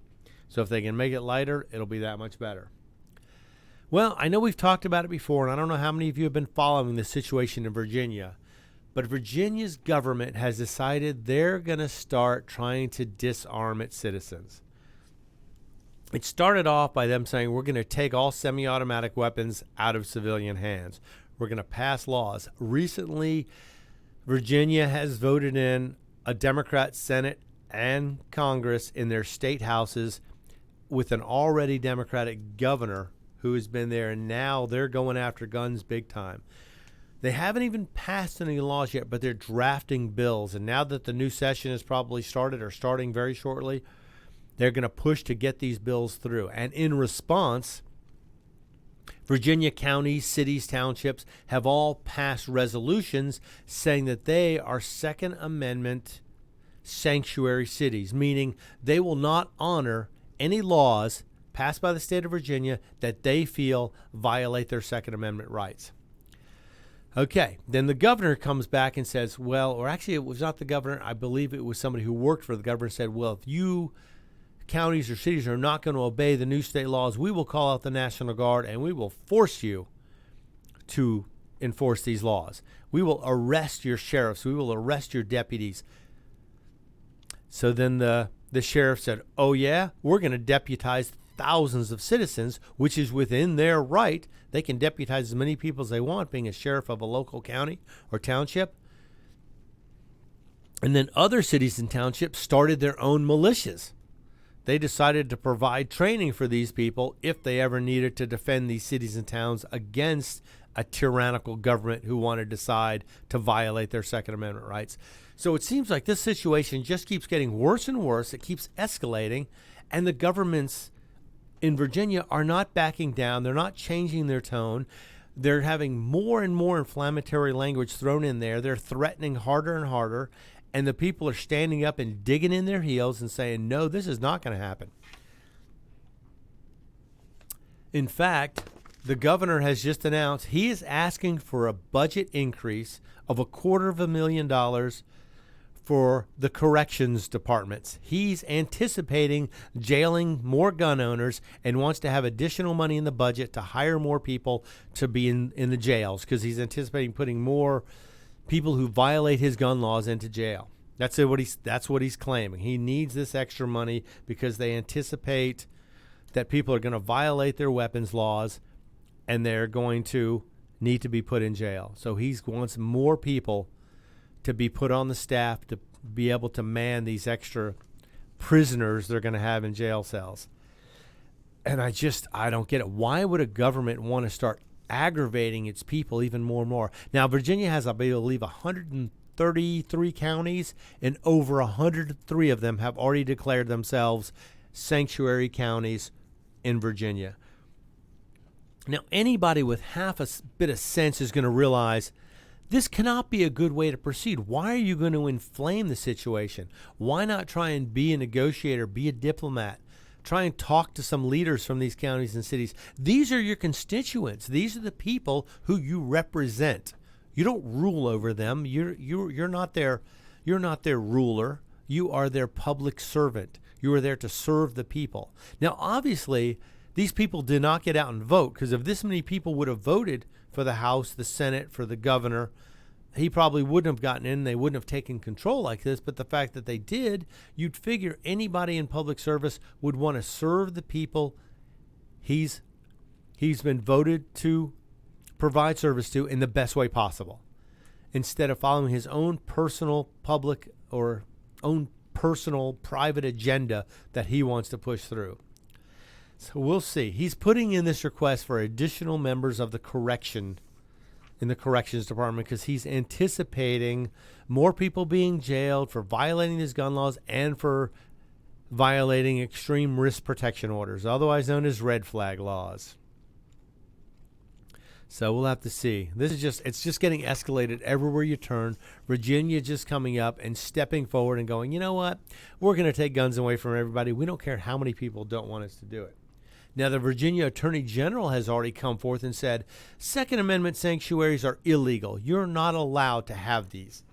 So if they can make it lighter, it'll be that much better. Well, I know we've talked about it before, and I don't know how many of you have been following the situation in Virginia, but Virginia's government has decided they're going to start trying to disarm its citizens. It started off by them saying, we're going to take all semi-automatic weapons out of civilian hands. We're going to pass laws. Recently, Virginia has voted in a Democrat Senate and Congress in their state houses with an already Democratic governor who has been there, and now they're going after guns big time. They haven't even passed any laws yet, but they're drafting bills, and now that the new session has probably started or starting very shortly, they're going to push to get these bills through. And in response, Virginia counties, cities, townships have all passed resolutions saying that they are Second Amendment sanctuary cities, meaning they will not honor any laws passed by the state of Virginia that they feel violate their Second Amendment rights. Okay, then the governor comes back and says, well, or actually it was not the governor, I believe it was somebody who worked for the governor, and said, well, if you counties or cities are not going to obey the new state laws, we will call out the National Guard and we will force you to enforce these laws. We will arrest your sheriffs. We will arrest your deputies. So then the sheriff said, oh yeah, we're going to deputize thousands of citizens, which is within their right. They can deputize as many people as they want, being a sheriff of a local county or township. And then other cities and townships started their own militias. They decided to provide training for these people if they ever needed to defend these cities and towns against a tyrannical government who wanted to decide to violate their Second Amendment rights. So it seems like this situation just keeps getting worse and worse. It keeps escalating, and the governments in Virginia are not backing down. They're not changing their tone. They're having more and more inflammatory language thrown in there. They're threatening harder and harder, and the people are standing up and digging in their heels and saying, no, this is not going to happen. In fact, the governor has just announced he is asking for a budget increase of $250,000 for the corrections departments. He's anticipating jailing more gun owners and wants to have additional money in the budget to hire more people to be in the jails, because he's anticipating putting more people who violate his gun laws into jail. That's what he's claiming. He needs this extra money because they anticipate that people are going to violate their weapons laws and they're going to need to be put in jail. So he wants more people to be put on the staff to be able to man these extra prisoners they're going to have in jail cells. And I don't get it. Why would a government want to start aggravating its people even more and more? Now, Virginia has, I believe, 133 counties, and over 103 of them have already declared themselves sanctuary counties in Virginia. Now, anybody with half a bit of sense is going to realize this cannot be a good way to proceed. Why are you going to inflame the situation? Why not try and be a negotiator, be a diplomat? Try and talk to some leaders from these counties and cities. These are your constituents. These are the people who you represent. You don't rule over them. You're not their ruler. You are their public servant. You are there to serve the people. Now, obviously, these people did not get out and vote, because if this many people would have voted for the House, the Senate, for the governor, he probably wouldn't have gotten in. They wouldn't have taken control like this. But the fact that they did, you'd figure anybody in public service would want to serve the people he's been voted to provide service to in the best way possible, instead of following his own personal public or own personal private agenda that he wants to push through. So we'll see. He's putting in this request for additional members of the corrections department because he's anticipating more people being jailed for violating his gun laws and for violating extreme risk protection orders, otherwise known as red flag laws. So we'll have to see. It's just getting escalated everywhere you turn. Virginia just coming up and stepping forward and going, you know what? We're going to take guns away from everybody. We don't care how many people don't want us to do it. Now, the Virginia Attorney General has already come forth and said Second Amendment sanctuaries are illegal. You're not allowed to have these.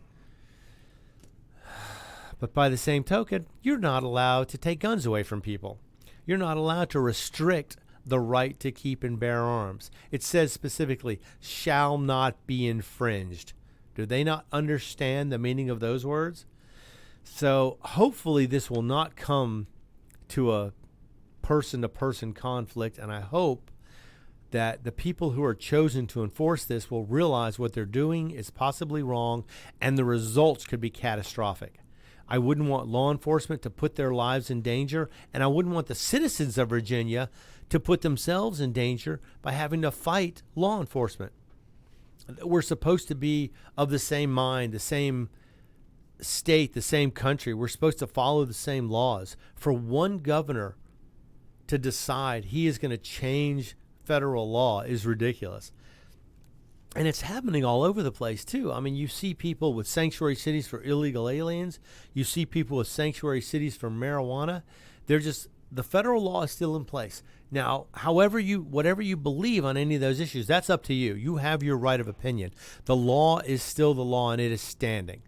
But by the same token, you're not allowed to take guns away from people. You're not allowed to restrict the right to keep and bear arms. It says specifically, shall not be infringed. Do they not understand the meaning of those words? So hopefully this will not come to a person-to-person conflict, and I hope that the people who are chosen to enforce this will realize what they're doing is possibly wrong and the results could be catastrophic. I wouldn't want law enforcement to put their lives in danger, and I wouldn't want the citizens of Virginia to put themselves in danger by having to fight law enforcement. We're supposed to be of the same mind, the same state, the same country. We're supposed to follow the same laws. For one governor to decide he is going to change federal law is ridiculous. And it's happening all over the place, too. I mean, you see people with sanctuary cities for illegal aliens. You see people with sanctuary cities for marijuana. The federal law is still in place. Now, whatever you believe on any of those issues, that's up to you. You have your right of opinion. The law is still the law, and it is standing.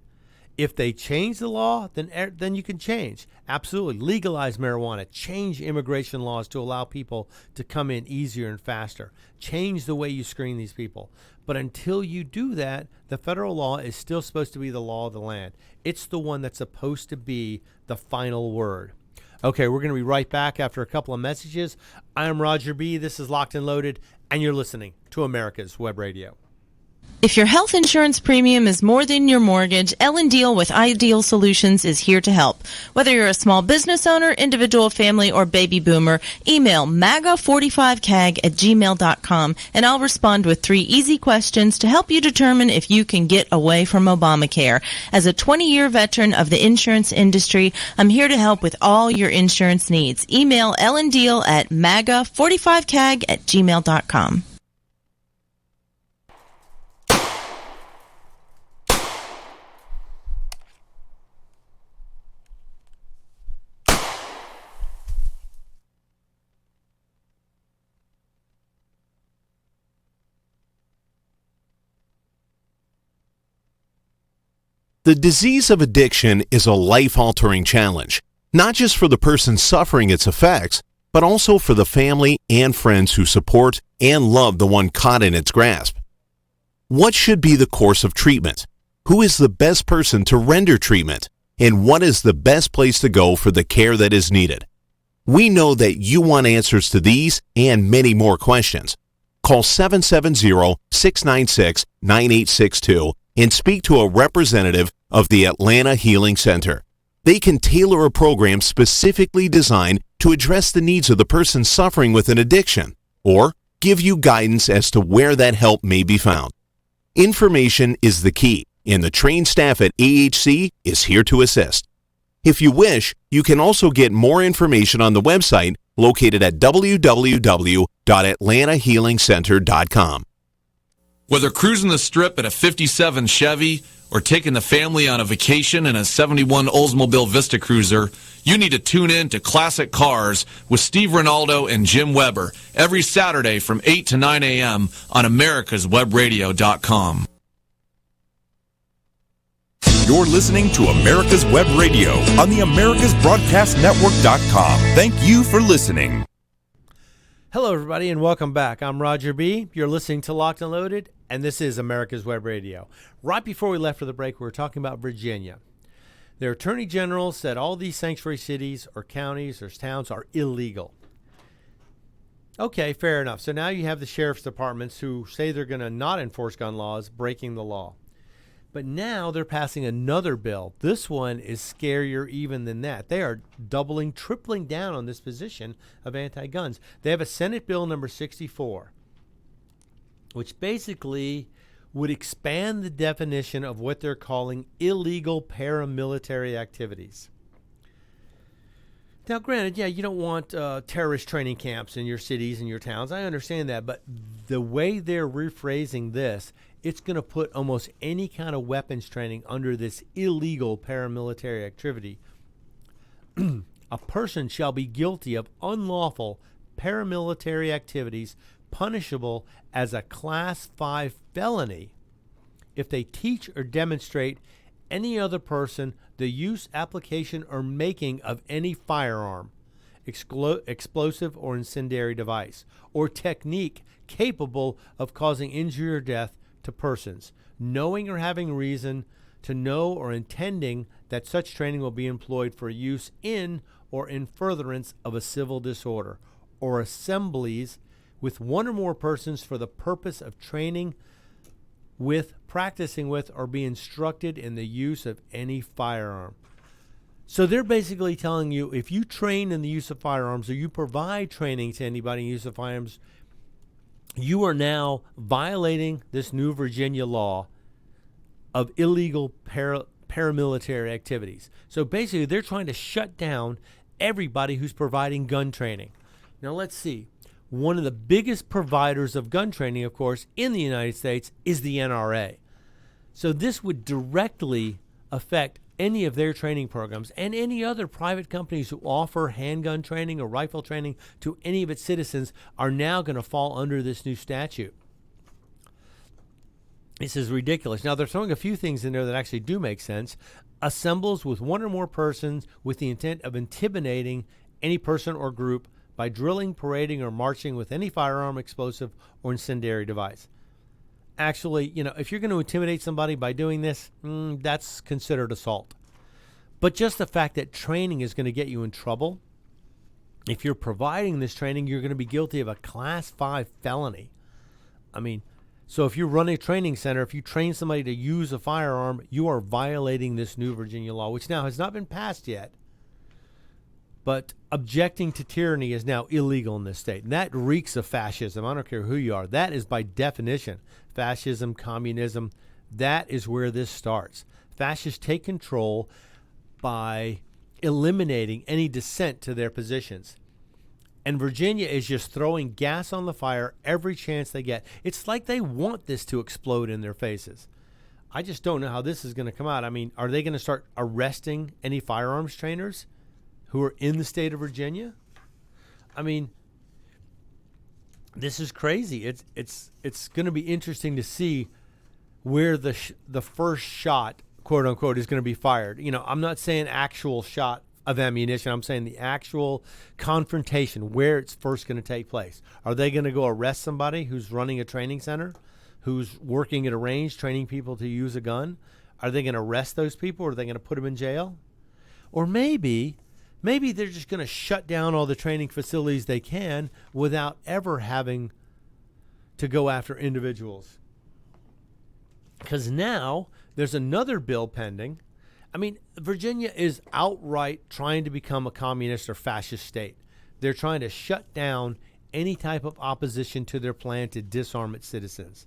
If they change the law, then you can change. Absolutely. Legalize marijuana. Change immigration laws to allow people to come in easier and faster. Change the way you screen these people. But until you do that, the federal law is still supposed to be the law of the land. It's the one that's supposed to be the final word. Okay, we're going to be right back after a couple of messages. I am Roger B. This is Locked and Loaded, and you're listening to America's Web Radio. If your health insurance premium is more than your mortgage, Ellen Deal with Ideal Solutions is here to help. Whether you're a small business owner, individual, family, or baby boomer, email MAGA45CAG@gmail.com and I'll respond with 3 easy questions to help you determine if you can get away from Obamacare. As a 20-year veteran of the insurance industry, I'm here to help with all your insurance needs. Email Ellen Deal at MAGA45CAG@gmail.com. The disease of addiction is a life-altering challenge, not just for the person suffering its effects, but also for the family and friends who support and love the one caught in its grasp. What should be the course of treatment? Who is the best person to render treatment? And what is the best place to go for the care that is needed? We know that you want answers to these and many more questions. Call 770-696-9862 and speak to a representative of the Atlanta Healing Center. They can tailor a program specifically designed to address the needs of the person suffering with an addiction, or give you guidance as to where that help may be found. Information is the key, and the trained staff at AHC is here to assist. If you wish, you can also get more information on the website located at www.atlantahealingcenter.com. Whether cruising the strip in a 57 Chevy or taking the family on a vacation in a 71 Oldsmobile Vista Cruiser, you need to tune in to Classic Cars with Steve Ronaldo and Jim Weber every Saturday from 8 to 9 a.m. on americaswebradio.com. You're listening to America's Web Radio on the americasbroadcastnetwork.com. Thank you for listening. Hello, everybody, and welcome back. I'm Roger B. You're listening to Locked and Loaded, and this is America's Web Radio. Right before we left for the break, we were talking about Virginia. Their attorney general said all these sanctuary cities or counties or towns are illegal. Okay, fair enough. So now you have the sheriff's departments who say they're going to not enforce gun laws, breaking the law. But now they're passing another bill. This one is scarier even than that. They are doubling, tripling down on this position of anti-guns. They have a Senate Bill number 64, which basically would expand the definition of what they're calling illegal paramilitary activities. Now, granted, you don't want terrorist training camps in your cities and your towns. I understand that. But the way they're rephrasing this, it's going to put almost any kind of weapons training under this illegal paramilitary activity. A person shall be guilty of unlawful paramilitary activities punishable as a Class 5 felony if they teach or demonstrate any other person the use, application, or making of any firearm, explosive or incendiary device, or technique capable of causing injury or death to persons, knowing or having reason to know or intending that such training will be employed for use in or in furtherance of a civil disorder, or assemblies with one or more persons for the purpose of training with, practicing with, or be instructed in the use of any firearm. So they're basically telling you if you train in the use of firearms or you provide training to anybody in the use of firearms, you are now violating this new Virginia law of illegal paramilitary activities. So basically, they're trying to shut down everybody who's providing gun training. Now, let's see. One of the biggest providers of gun training, of course, in the United States is the NRA. So this would directly affect any of their training programs, and any other private companies who offer handgun training or rifle training to any of its citizens are now going to fall under this new statute. This is ridiculous. Now, they're throwing a few things in there that actually do make sense. Assembles with one or more persons with the intent of intimidating any person or group by drilling, parading, or marching with any firearm, explosive, or incendiary device. Actually, if you're going to intimidate somebody by doing this, that's considered assault. But just the fact that training is going to get you in trouble if you're providing this training, you're going to be guilty of a Class 5 felony. I mean, so if you run a training center, if you train somebody to use a firearm, you are violating this new Virginia law, which now has not been passed yet. But objecting to tyranny is now illegal in this state. And that reeks of fascism. I don't care who you are. That is by definition fascism, communism. That is where this starts. Fascists take control by eliminating any dissent to their positions. And Virginia is just throwing gas on the fire every chance they get. It's like they want this to explode in their faces. I just don't know how this is going to come out. I mean, are they going to start arresting any firearms trainers who are in the state of Virginia? I mean, this is crazy. It's going to be interesting to see where the first shot, quote unquote, is going to be fired. You know, I'm not saying actual shot of ammunition. I'm saying the actual confrontation, where it's first going to take place. Are they going to go arrest somebody who's running a training center, who's working at a range, training people to use a gun? Are they going to arrest those people, or are they going to put them in jail? Or maybe they're just going to shut down all the training facilities they can without ever having to go after individuals. Because now there's another bill pending. I mean, Virginia is outright trying to become a communist or fascist state. They're trying to shut down any type of opposition to their plan to disarm its citizens.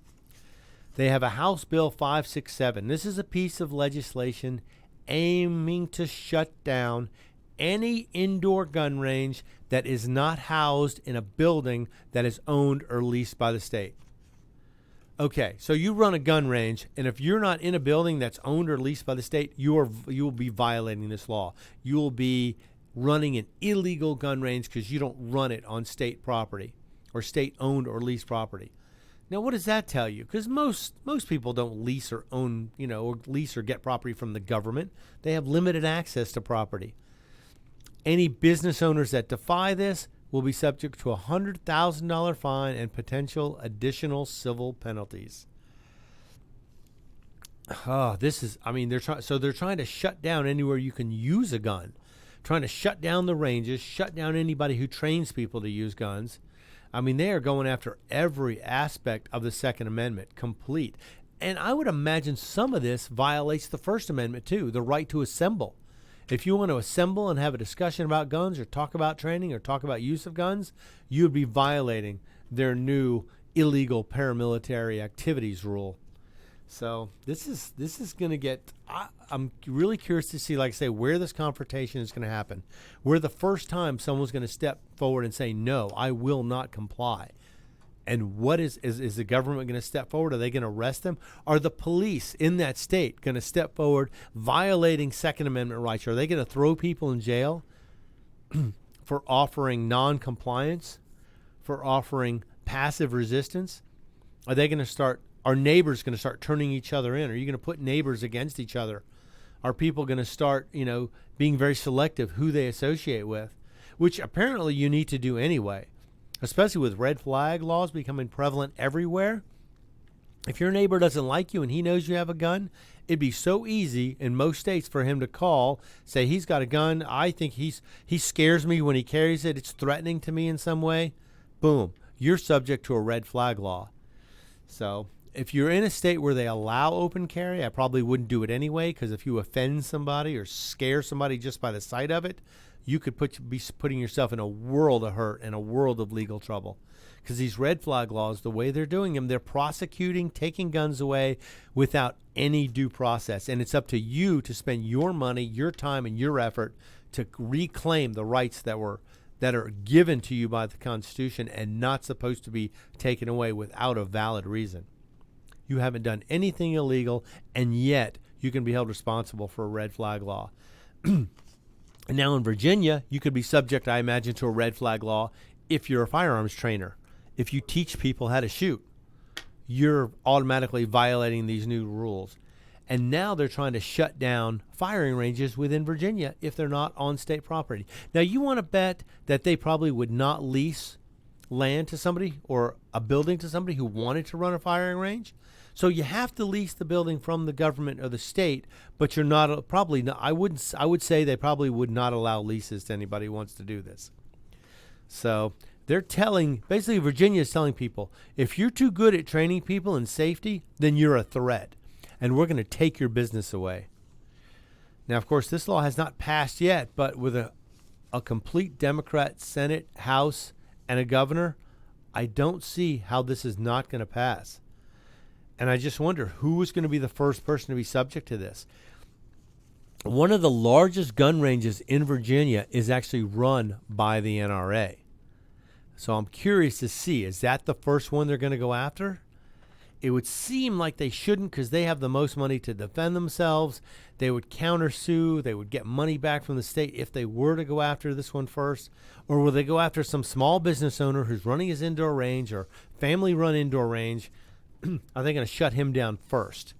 They have a House Bill 567. This is a piece of legislation aiming to shut down any indoor gun range that is not housed in a building that is owned or leased by the state. Okay, so you run a gun range, and if you're not in a building that's owned or leased by the state, you will be violating this law. You will be running an illegal gun range because you don't run it on state property or state-owned or leased property. Now, what does that tell you? Because most people don't lease or own, or lease or get property from the government. They have limited access to property. Any business owners that defy this will be subject to a $100,000 fine and potential additional civil penalties. They're trying to shut down anywhere you can use a gun, trying to shut down the ranges, shut down anybody who trains people to use guns. I mean, they are going after every aspect of the Second Amendment, complete. And I would imagine some of this violates the First Amendment too, the right to assemble. If you want to assemble and have a discussion about guns or talk about training or talk about use of guns, you would be violating their new illegal paramilitary activities rule. So this is going to get, I'm really curious to see, like I say, where this confrontation is going to happen. Where the first time someone's going to step forward and say, no, I will not comply. And what is the government going to step forward? Are they going to arrest them? Are the police in that state going to step forward violating Second Amendment rights? Are they going to throw people in jail for offering non-compliance, for offering passive resistance? Are neighbors going to start turning each other in? Are you going to put neighbors against each other? Are people going to start, being very selective who they associate with, which apparently you need to do anyway? Especially with red flag laws becoming prevalent everywhere. If your neighbor doesn't like you and he knows you have a gun, it'd be so easy in most states for him to call, say he's got a gun. I think he scares me when he carries it. It's threatening to me in some way. Boom, you're subject to a red flag law. So if you're in a state where they allow open carry, I probably wouldn't do it anyway, because if you offend somebody or scare somebody just by the sight of it, you could be putting yourself in a world of hurt and a world of legal trouble. Because these red flag laws, the way they're doing them, they're prosecuting, taking guns away without any due process. And it's up to you to spend your money, your time, and your effort to reclaim the rights that are given to you by the Constitution and not supposed to be taken away without a valid reason. You haven't done anything illegal, and yet you can be held responsible for a red flag law. And now in Virginia, you could be subject, I imagine, to a red flag law if you're a firearms trainer. If you teach people how to shoot, you're automatically violating these new rules. And now they're trying to shut down firing ranges within Virginia if they're not on state property. Now, you want to bet that they probably would not lease land to somebody or a building to somebody who wanted to run a firing range. So you have to lease the building from the government or the state, but you're I would say they probably would not allow leases to anybody who wants to do this. So basically Virginia is telling people, if you're too good at training people in safety, then you're a threat, and we're going to take your business away. Now, of course, this law has not passed yet, but with a complete Democrat Senate, House, and a governor, I don't see how this is not going to pass. And I just wonder who is going to be the first person to be subject to this. One of the largest gun ranges in Virginia is actually run by the NRA. So I'm curious to see, is that the first one they're going to go after? It would seem like they shouldn't, because they have the most money to defend themselves. They would countersue. They would get money back from the state if they were to go after this one first. Or will they go after some small business owner who's running his indoor range or family-run indoor range? Are they going to shut him down first?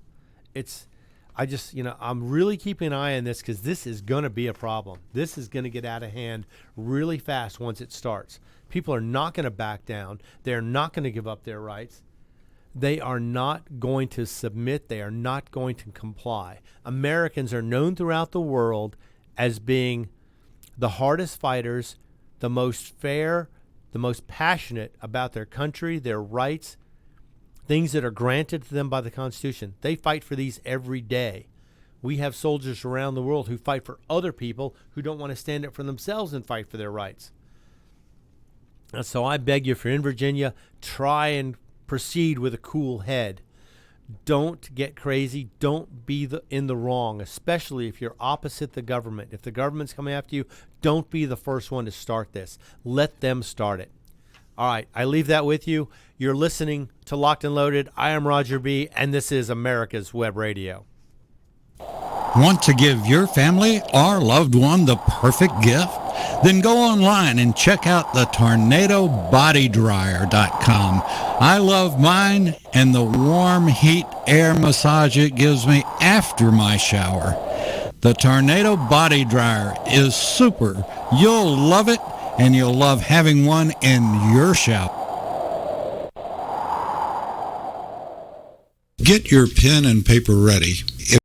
I'm really keeping an eye on this, because this is going to be a problem. This is going to get out of hand really fast once it starts. People are not going to back down. They're not going to give up their rights. They are not going to submit. They are not going to comply. Americans are known throughout the world as being the hardest fighters, the most fair, the most passionate about their country, their rights, things that are granted to them by the Constitution. They fight for these every day. We have soldiers around the world who fight for other people who don't want to stand up for themselves and fight for their rights. And so I beg you, if you're in Virginia, try and proceed with a cool head. Don't get crazy. Don't be in the wrong, especially if you're opposite the government. If the government's coming after you, don't be the first one to start this. Let them start it. All right, I leave that with you. You're listening to Locked and Loaded. I am Roger B., and this is America's Web Radio. Want to give your family or loved one the perfect gift? Then go online and check out the TornadoBodyDryer.com. I love mine and the warm heat air massage it gives me after my shower. The Tornado Body Dryer is super. You'll love it, and you'll love having one in your shower. Get your pen and paper ready.